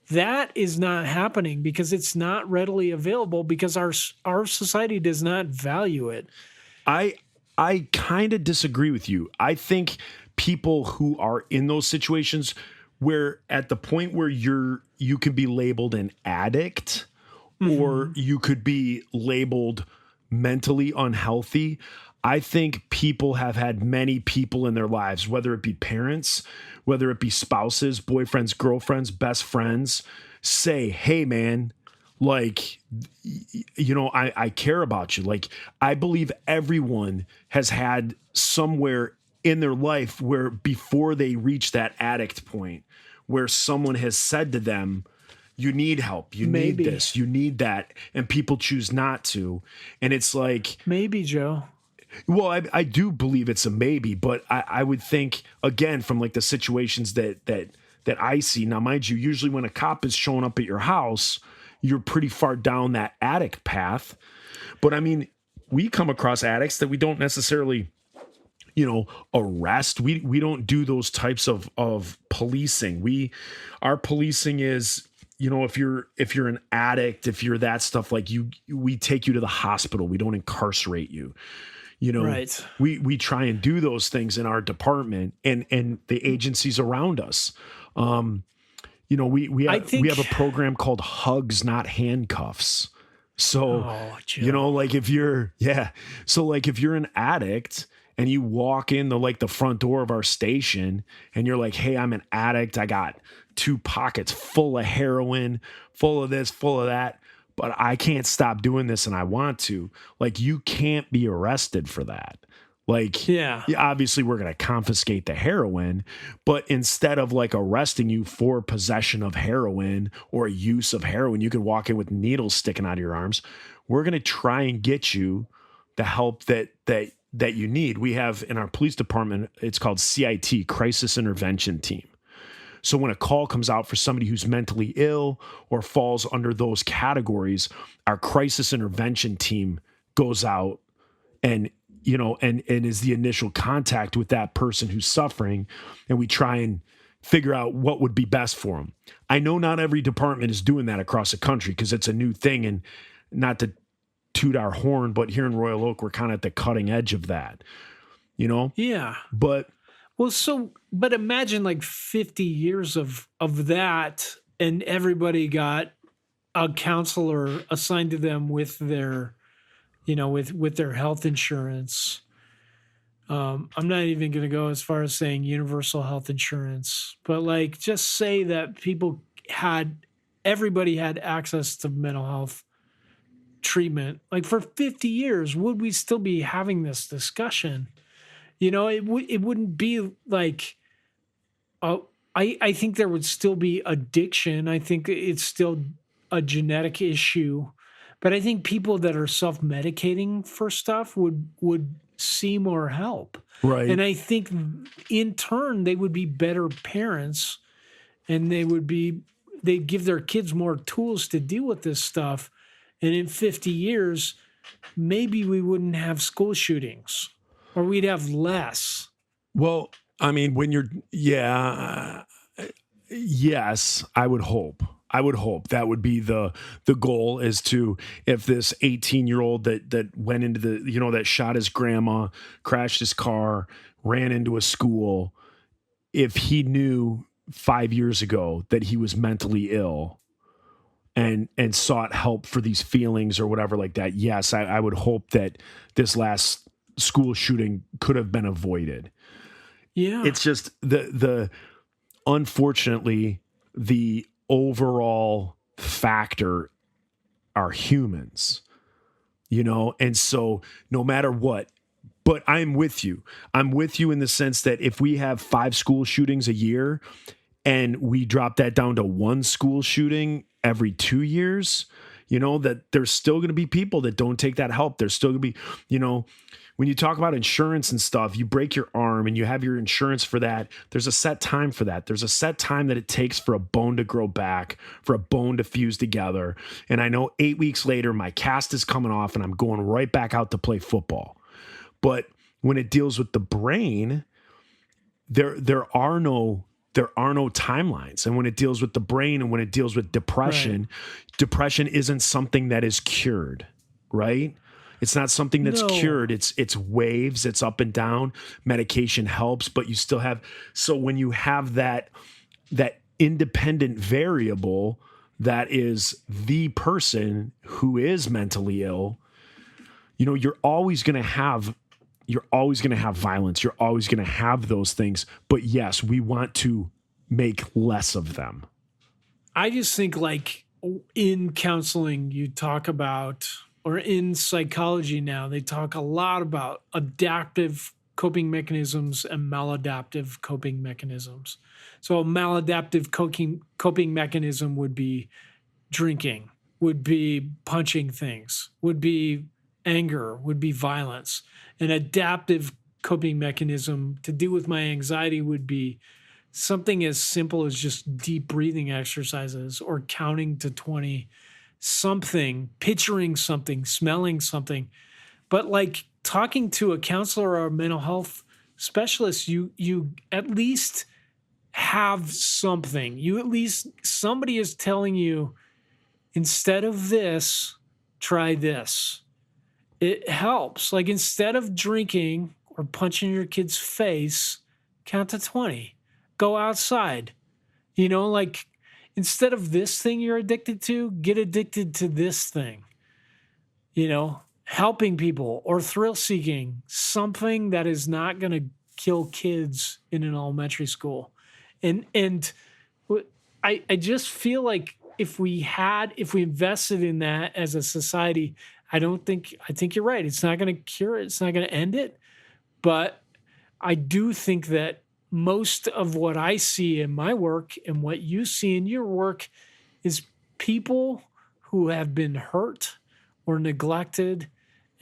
that is not happening because it's not readily available because our society does not value it. I kind of disagree with you. I think people who are in those situations where at the point where you can be labeled an addict or you could be labeled mentally unhealthy. I think people have had many people in their lives, whether it be parents, whether it be spouses, boyfriends, girlfriends, best friends, say, hey man, like, I care about you. Like, I believe everyone has had somewhere in their life where before they reach that addict point where someone has said to them, you need help, you need this, you need that. And people choose not to. And it's like, maybe, Joe. Well, I do believe it's a maybe, but I would think again, from like the situations that I see now, mind you, usually when a cop is showing up at your house, you're pretty far down that addict path. But I mean, we come across addicts that we don't necessarily, arrest. We don't do those types of policing. Our policing is, if you're an addict, if you're that stuff, like we take you to the hospital. We don't incarcerate you. Right. We try and do those things in our department and the agencies around us. We have a program called Hugs Not Handcuffs. So, like if you're an addict and you walk in the front door of our station and you're like, hey, I'm an addict. I got 2 pockets full of heroin, full of this, full of that, but I can't stop doing this and I want to. Like, you can't be arrested for that. Like, yeah, obviously we're going to confiscate the heroin, but instead of like arresting you for possession of heroin or use of heroin, you can walk in with needles sticking out of your arms. We're going to try and get you the help that you need. We have in our police department, it's called CIT, Crisis Intervention Team. So when a call comes out for somebody who's mentally ill or falls under those categories, our crisis intervention team goes out and is the initial contact with that person who's suffering. And we try and figure out what would be best for them. I know not every department is doing that across the country because it's a new thing, and not to toot our horn, but here in Royal Oak, we're kind of at the cutting edge of that, Yeah. But imagine like 50 years of that and everybody got a counselor assigned to them with their with their health insurance. I'm not even going to go as far as saying universal health insurance, but like just say that everybody had access to mental health treatment. Like for 50 years, would we still be having this discussion? It wouldn't be like, I think there would still be addiction. I think it's still a genetic issue. But I think people that are self-medicating for stuff would see more help. Right. And I think in turn, they would be better parents and they'd give their kids more tools to deal with this stuff. And in 50 years, maybe we wouldn't have school shootings. or we'd have less. Well, I mean, when you're, yes, I would hope. That would be the goal, is to, if this 18-year-old that went into that shot his grandma, crashed his car, ran into a school, if he knew 5 years ago that he was mentally ill and sought help for these feelings or whatever like that, yes, I would hope that this last school shooting could have been avoided. Yeah. It's just the unfortunately, the overall factor are humans, and so no matter what, but I'm with you in the sense that if we have 5 school shootings a year and we drop that down to 1 school shooting every 2 years, that there's still going to be people that don't take that help. There's still going to be, when you talk about insurance and stuff, you break your arm and you have your insurance for that. There's a set time for that. There's a set time that it takes for a bone to grow back, for a bone to fuse together. And I know 8 weeks later, my cast is coming off and I'm going right back out to play football. But when it deals with the brain, there are no timelines. And when it deals with the brain and when it deals with depression, right, depression isn't something that is cured, right? It's not something that's cured. It's waves. It's up and down. Medication helps, but you still have. So when you have that independent variable that is the person who is mentally ill, you're always going to have violence. You're always going to have those things. But yes, we want to make less of them. I just think, like, in counseling, you talk about, or in psychology now, they talk a lot about adaptive coping mechanisms and maladaptive coping mechanisms. So a maladaptive coping mechanism would be drinking, would be punching things, would be anger, would be violence. An adaptive coping mechanism to deal with my anxiety would be something as simple as just deep breathing exercises or counting to 20, something, picturing something, smelling something. But like talking to a counselor or a mental health specialist, you at least have something. You at least, somebody is telling you, instead of this, try this. It helps. Like, instead of drinking or punching your kid's face, count to 20. Go outside. Like, instead of this thing you're addicted to, get addicted to this thing. Helping people or thrill seeking, something that is not going to kill kids in an elementary school. And I just feel like if we invested in that as a society, I think you're right. It's not going to cure it. It's not going to end it. But I do think that most of what I see in my work and what you see in your work is people who have been hurt or neglected,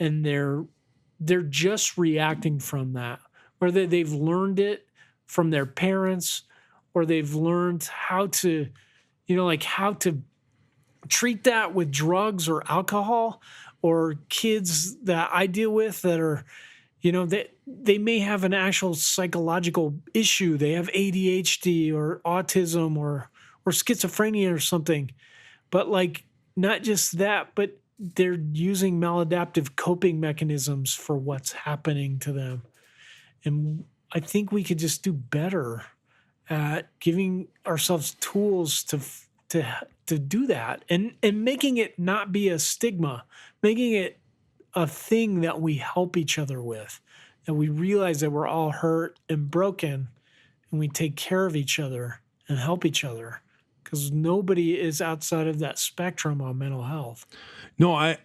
and they're just reacting from that, or they've learned it from their parents, or they've learned how to, how to treat that with drugs or alcohol, or kids that I deal with that are, they may have an actual psychological issue. They have ADHD or autism or schizophrenia or something. But like, not just that, but they're using maladaptive coping mechanisms for what's happening to them. And I think we could just do better at giving ourselves tools to do that, and making it not be a stigma, making it a thing that we help each other with, that we realize that we're all hurt and broken, and we take care of each other and help each other, because nobody is outside of that spectrum on mental health. No, I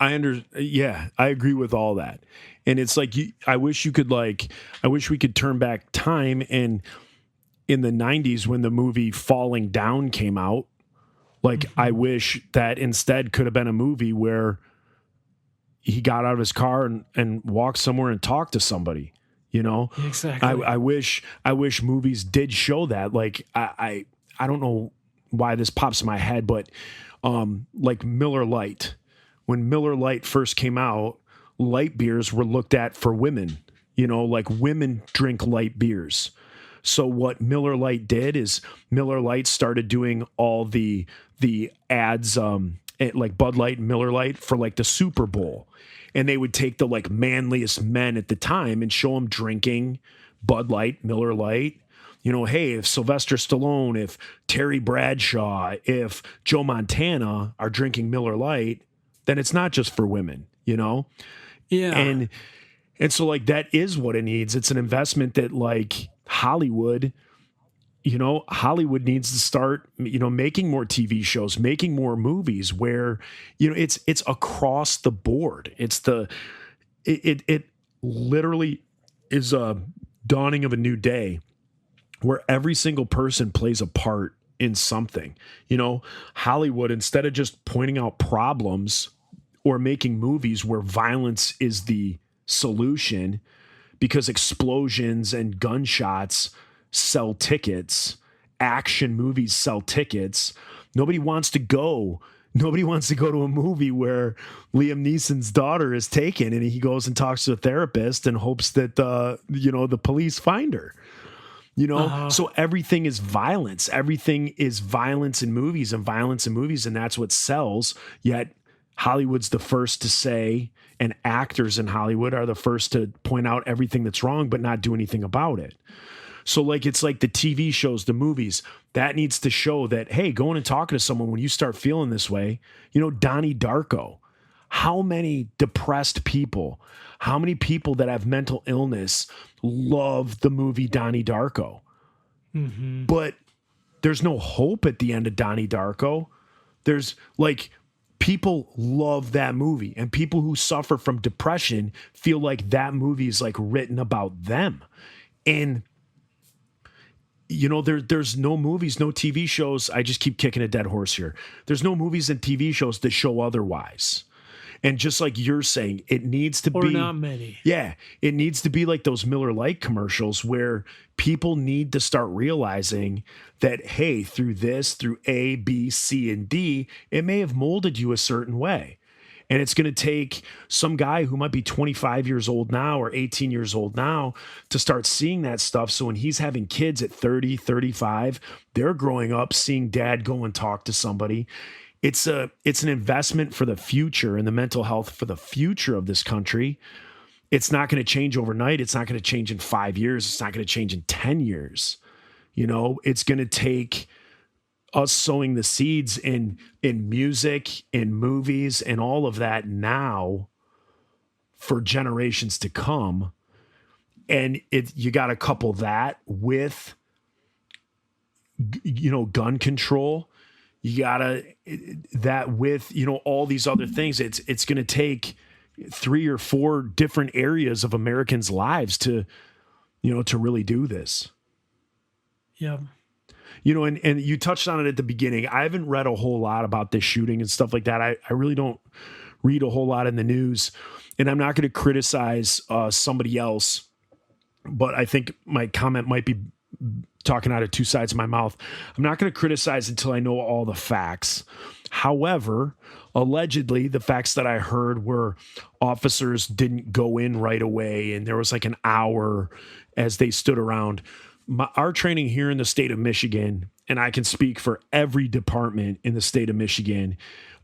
agree with all that. And it's like, I wish we could turn back time, and in the 90s when the movie Falling Down came out, like, I wish that instead could have been a movie where he got out of his car and walked somewhere and talked to somebody, Exactly. I wish movies did show that. Like, I don't know why this pops in my head, but like Miller Lite. When Miller Lite first came out, light beers were looked at for women. like women drink light beers. So what Miller Lite did is Miller Lite started doing all the ads, like Bud Light and Miller Lite for like the Super Bowl. And they would take the like manliest men at the time and show them drinking Bud Light, Miller Lite. Hey, if Sylvester Stallone, if Terry Bradshaw, if Joe Montana are drinking Miller Lite, then it's not just for women, Yeah. And so like that is what it needs. It's an investment that like Hollywood needs to start, making more TV shows, making more movies where, it's across the board. It literally is a dawning of a new day where every single person plays a part in something. Hollywood, instead of just pointing out problems or making movies where violence is the solution because explosions and gunshots sell tickets, action movies sell tickets. Nobody wants to go to a movie where Liam Neeson's daughter is taken and he goes and talks to a therapist and hopes that the police find her. So everything is violence. Everything is violence in movies, and that's what sells. Yet Hollywood's the first to say, and actors in Hollywood are the first to point out everything that's wrong, but not do anything about it. So like, it's like the TV shows, the movies, that needs to show that, hey, going and talking to someone when you start feeling this way, Donnie Darko, how many depressed people, how many people that have mental illness love the movie Donnie Darko, but there's no hope at the end of Donnie Darko. There's like, people love that movie, and people who suffer from depression feel like that movie is like written about them. And there's no movies, no TV shows. I just keep kicking a dead horse here. There's no movies and TV shows that show otherwise. And just like you're saying, it needs to be not many. Yeah, it needs to be like those Miller Lite commercials where people need to start realizing that, hey, through A, B, C, and D, it may have molded you a certain way. And it's going to take some guy who might be 25 years old now or 18 years old now to start seeing that stuff. So when he's having kids at 30, 35, they're growing up seeing dad go and talk to somebody. It's an investment for the future and the mental health for the future of this country. It's not going to change overnight. It's not going to change in 5 years. It's not going to change in 10 years. It's going to take us sowing the seeds in music, in movies, and all of that now for generations to come. And you got to couple that with, gun control. You gotta that with, all these other things. It's going to take 3 or 4 different areas of Americans' lives to really do this. Yeah. And you touched on it at the beginning. I haven't read a whole lot about this shooting and stuff like that. I really don't read a whole lot in the news, and I'm not going to criticize somebody else, but I think my comment might be talking out of two sides of my mouth. I'm not going to criticize until I know all the facts. However, allegedly, the facts that I heard were officers didn't go in right away, and there was like an hour as they stood around. Our training here in the state of Michigan, and I can speak for every department in the state of Michigan,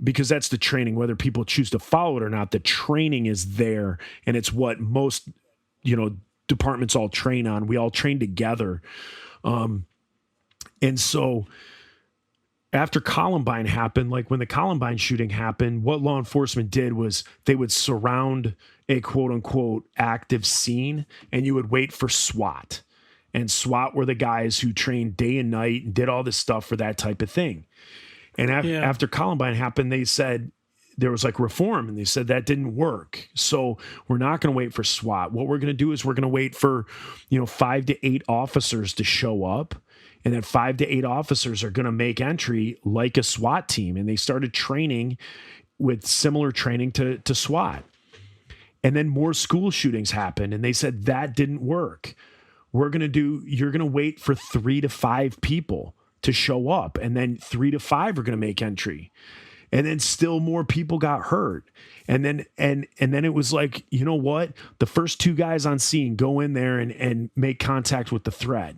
because that's the training, whether people choose to follow it or not, the training is there, and it's what most, departments all train on. We all train together. And so after Columbine happened, like when the Columbine shooting happened, what law enforcement did was they would surround a quote unquote active scene, and you would wait for SWAT. And SWAT were the guys who trained day and night and did all this stuff for that type of thing. And after Columbine happened, they said there was like reform, and they said that didn't work. So we're not going to wait for SWAT. What we're going to do is we're going to wait for, 5 to 8 officers to show up. And then 5 to 8 officers are going to make entry like a SWAT team. And they started training with similar training to SWAT. And then more school shootings happened, and they said that didn't work. You're going to wait for 3 to 5 people to show up, and then 3 to 5 are going to make entry. And then still more people got hurt. And then it was like, you know what? The first 2 guys on scene go in there and make contact with the threat.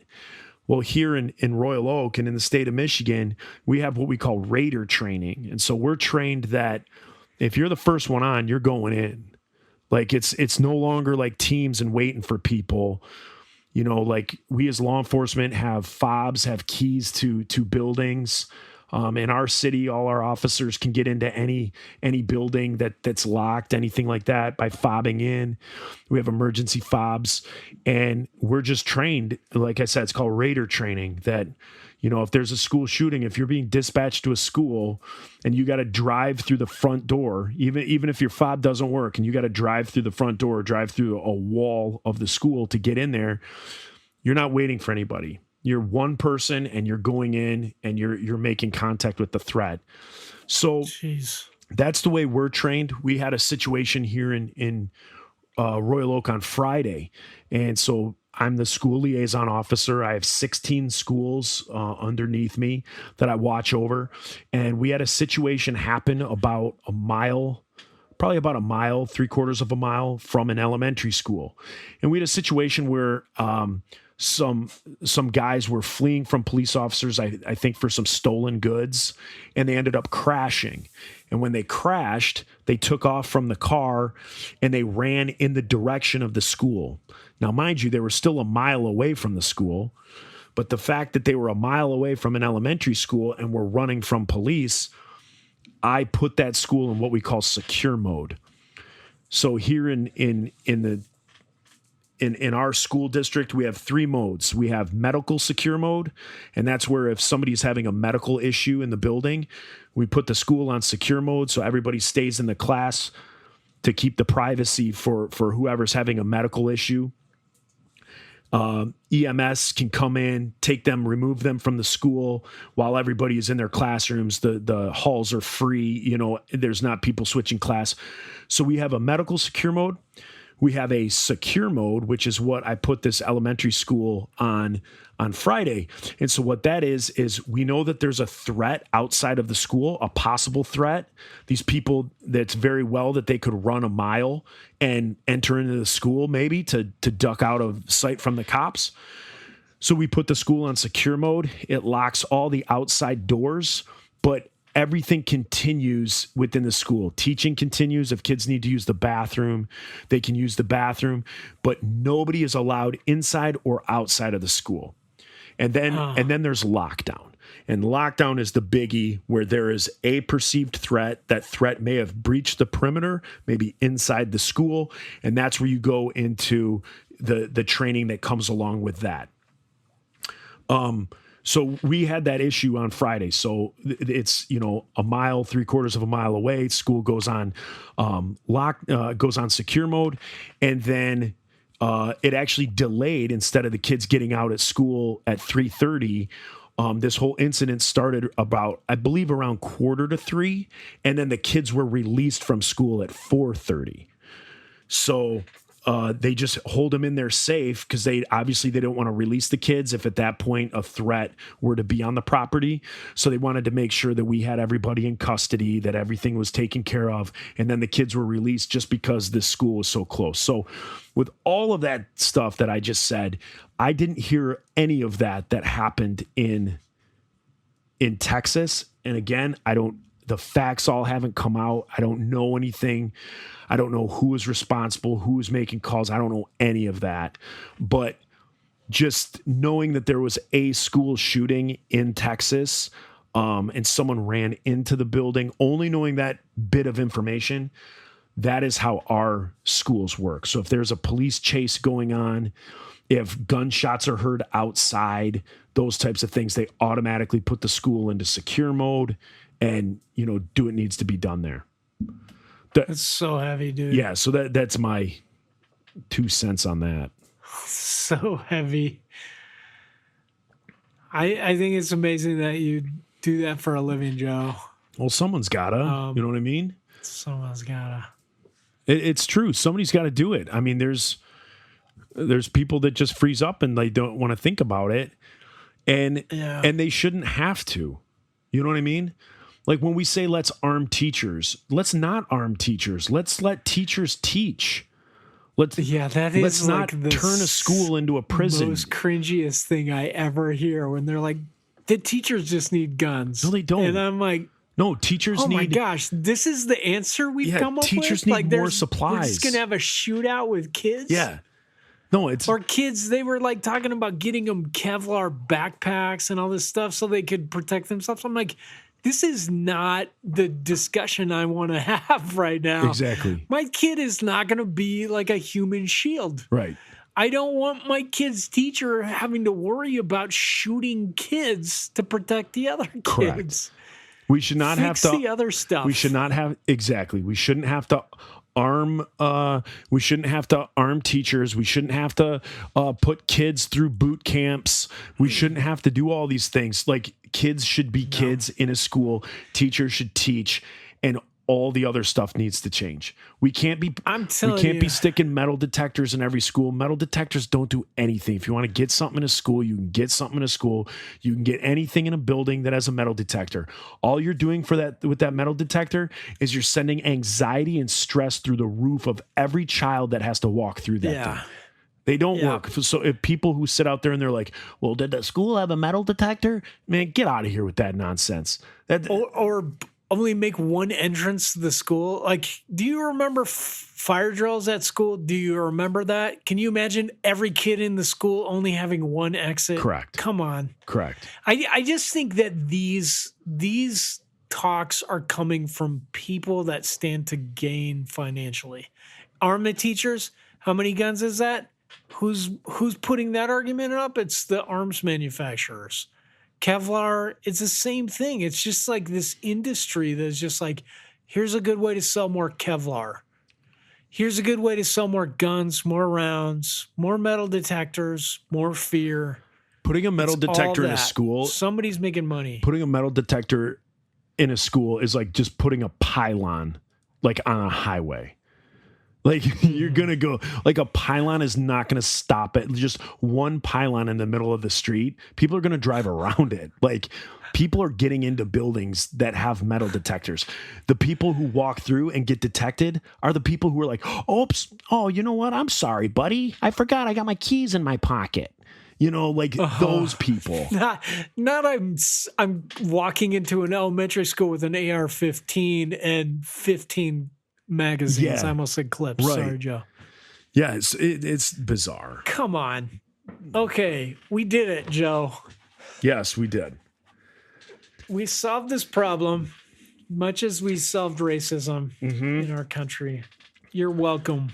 Well, here in Royal Oak and in the state of Michigan, we have what we call Raider training. And so we're trained that if you're the first one on, you're going in. Like it's no longer like teams and waiting for people. You know, like we as law enforcement have fobs, have keys to buildings. In our city, all our officers can get into any building that's locked, anything like that, by fobbing in. We have emergency fobs, and we're just trained. Like I said, it's called Raider training. That, you know, if there's a school shooting, if you're being dispatched to a school and you got to drive through the front door, even if your fob doesn't work, and you got to drive through the front door, drive through a wall of the school to get in there, you're not waiting for anybody. You're one person and you're going in and you're making contact with the threat. So that's the way we're trained. We had a situation here in Royal Oak on Friday. And so I'm the school liaison officer. I have 16 schools underneath me that I watch over. And we had a situation happen about a mile, probably about a mile, 3/4 of a mile from an elementary school. And we had a situation where some guys were fleeing from police officers, I think for some stolen goods, and they ended up crashing. And when they crashed, they took off from the car and they ran in the direction of the school. Now, mind you, they were still a mile away from the school, but the fact that they were a mile away from an elementary school and were running from police, I put that school in what we call secure mode. So here in our school district, we have 3 modes. We have medical secure mode, and that's where if somebody's having a medical issue in the building, we put the school on secure mode so everybody stays in the class to keep the privacy for whoever's having a medical issue. EMS can come in, take them, remove them from the school while everybody is in their classrooms. The halls are free. You know, there's not people switching class. So we have a medical secure mode. We have a secure mode, which is what I put this elementary school on Friday. And so what that is we know that there's a threat outside of the school, a possible threat. These people, that's very well that they could run a mile and enter into the school maybe to duck out of sight from the cops. So we put the school on secure mode. It locks all the outside doors, but everything continues within the school. Teaching continues. If kids need to use the bathroom, they can use the bathroom, but nobody is allowed inside or outside of the school. And then there's lockdown. And lockdown is the biggie, where there is a perceived threat. That threat may have breached the perimeter, maybe inside the school, and that's where you go into the training that comes along with that. So we had that issue on Friday. So it's, you know, a mile, 3/4 of a mile away. School goes on goes on secure mode, and then it actually delayed. Instead of the kids getting out at school at 3:30, this whole incident started about, I believe, around 2:45, and then the kids were released from school at 4:30. So they just hold them in there safe because they don't want to release the kids if at that point a threat were to be on the property. So they wanted to make sure that we had everybody in custody, that everything was taken care of, and then the kids were released just because this school was so close. So with all of that stuff that I just said, I didn't hear any of that happened in Texas. And again, the facts all haven't come out. I don't know anything. I don't know who is responsible, who is making calls. I don't know any of that. But just knowing that there was a school shooting in Texas, and someone ran into the building, only knowing that bit of information, that is how our schools work. So if there's a police chase going on, if gunshots are heard outside, those types of things, they automatically put the school into secure mode and, you know, do what needs to be done there. That's so heavy, dude. Yeah, so that's my 2 cents on that. So heavy. I think it's amazing that you do that for a living, Joe. Well, someone's gotta. You know what I mean? Someone's gotta. It's true. Somebody's got to do it. I mean, there's people that just freeze up and they don't want to think about it, and they shouldn't have to. You know what I mean? Like when we say let's arm teachers, let's not arm teachers. Let's let teachers teach. Let's not like turn a school into a prison. Most cringiest thing I ever hear when they're like, the teachers just need guns. No, they don't. And I'm like, no, teachers oh need. my gosh, this is the answer we've come up with? Teachers need like, more supplies. We're just going to have a shootout with kids? Yeah. No, it's. Or kids, they were like talking about getting them Kevlar backpacks and all this stuff so they could protect themselves. I'm like, this is not the discussion I want to have right now. Exactly. My kid is not going to be like a human shield. Right. I don't want my kid's teacher having to worry about shooting kids to protect the other kids. Correct. We should not Fix have to. the other stuff. We should not have. Exactly. We shouldn't have to arm. We shouldn't have to arm teachers. We shouldn't have to put kids through boot camps. We shouldn't have to do all these things. Like kids should be kids in a school. Teachers should teach, and all the other stuff needs to change. We can't be. Be sticking metal detectors in every school. Metal detectors don't do anything. If you want to get something in a school, you can get something in a school. You can get anything in a building that has a metal detector. All you're doing with that metal detector is you're sending anxiety and stress through the roof of every child that has to walk through that thing. They don't work. So if people who sit out there and they're like, well, did the school have a metal detector? Man, get out of here with that nonsense. Or only make one entrance to the school. Like, do you remember fire drills at school? Do you remember that? Can you imagine every kid in the school only having one exit? Correct. Come on. Correct. I just think that these talks are coming from people that stand to gain financially. Arm the teachers. How many guns is that? Who's putting that argument up? It's the arms manufacturers. Kevlar, it's the same thing. It's just like this industry that's just like, here's a good way to sell more Kevlar. Here's a good way to sell more guns, more rounds, more metal detectors, more fear. Putting a metal detector in a school. Somebody's making money. Putting a metal detector in a school is like just putting a pylon like on a highway. Like you're going to go, like a pylon is not going to stop it. Just one pylon in the middle of the street. People are going to drive around it. Like people are getting into buildings that have metal detectors. The people who walk through and get detected are the people who are like, oops, oh, you know what? I'm sorry, buddy. I forgot I got my keys in my pocket. You know, like those people. I'm walking into an elementary school with an AR-15 and 15 magazines. I almost said clips. Right. Sorry, Joe. Yeah, it's bizarre. Come on. Okay, we did it, Joe. Yes, we did. We solved this problem, much as we solved racism in our country. You're welcome,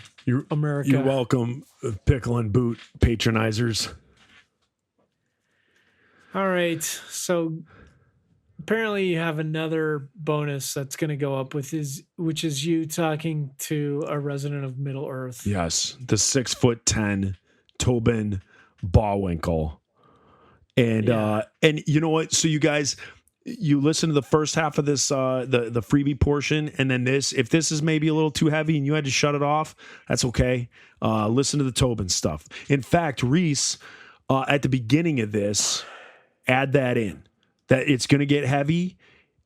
America. You're welcome, pickle and boot patronizers. All right, so apparently you have another bonus that's going to go up which is you talking to a resident of Middle Earth. Yes, the 6'10" Tobin Ballwinkle, and you know what? So you guys, you listen to the first half of this, the freebie portion, and then this. If this is maybe a little too heavy and you had to shut it off, that's okay. Listen to the Tobin stuff. In fact, Reese, at the beginning of this, add that in. That it's going to get heavy,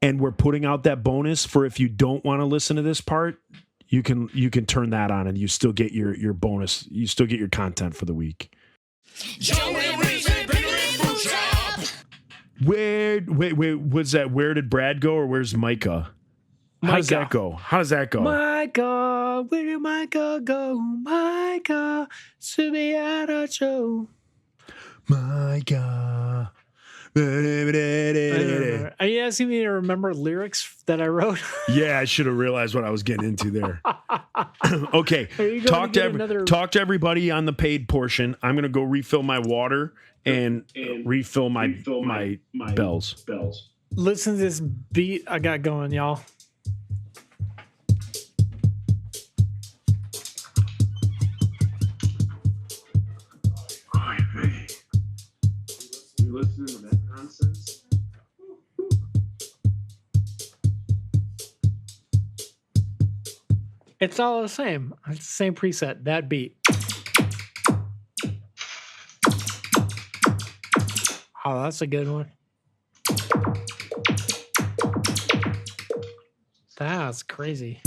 and we're putting out that bonus for if you don't want to listen to this part, you can turn that on and you still get your bonus. You still get your content for the week. Joe and Reese, Pickle and Boot Shop. Wait, what's that? Where did Brad go, or where's Micah? How does that go? Micah, where did Micah go? Micah, Subiata Joe. Micah. Are you asking me to remember lyrics that I wrote? Yeah, I should have realized what I was getting into there. Okay, talk to everybody on the paid portion. I'm going to go refill my water and refill my bells. Listen to this beat I got going, y'all. You listening to that nonsense? It's all the same. It's the same preset. That beat. Oh, that's a good one. That's crazy.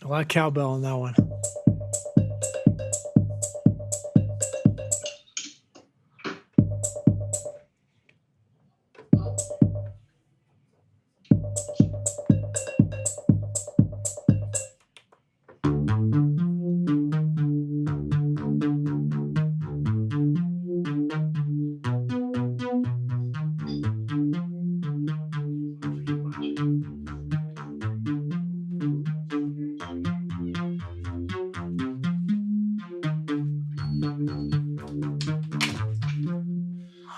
A lot of cowbell in that one.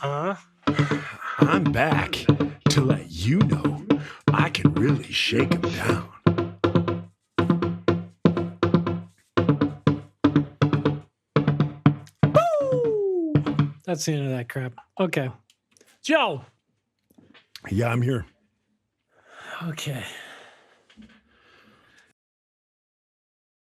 Huh? I'm back to let you know I can really shake him down. Woo! That's the end of that crap. Okay. Joe. Yeah, I'm here. Okay.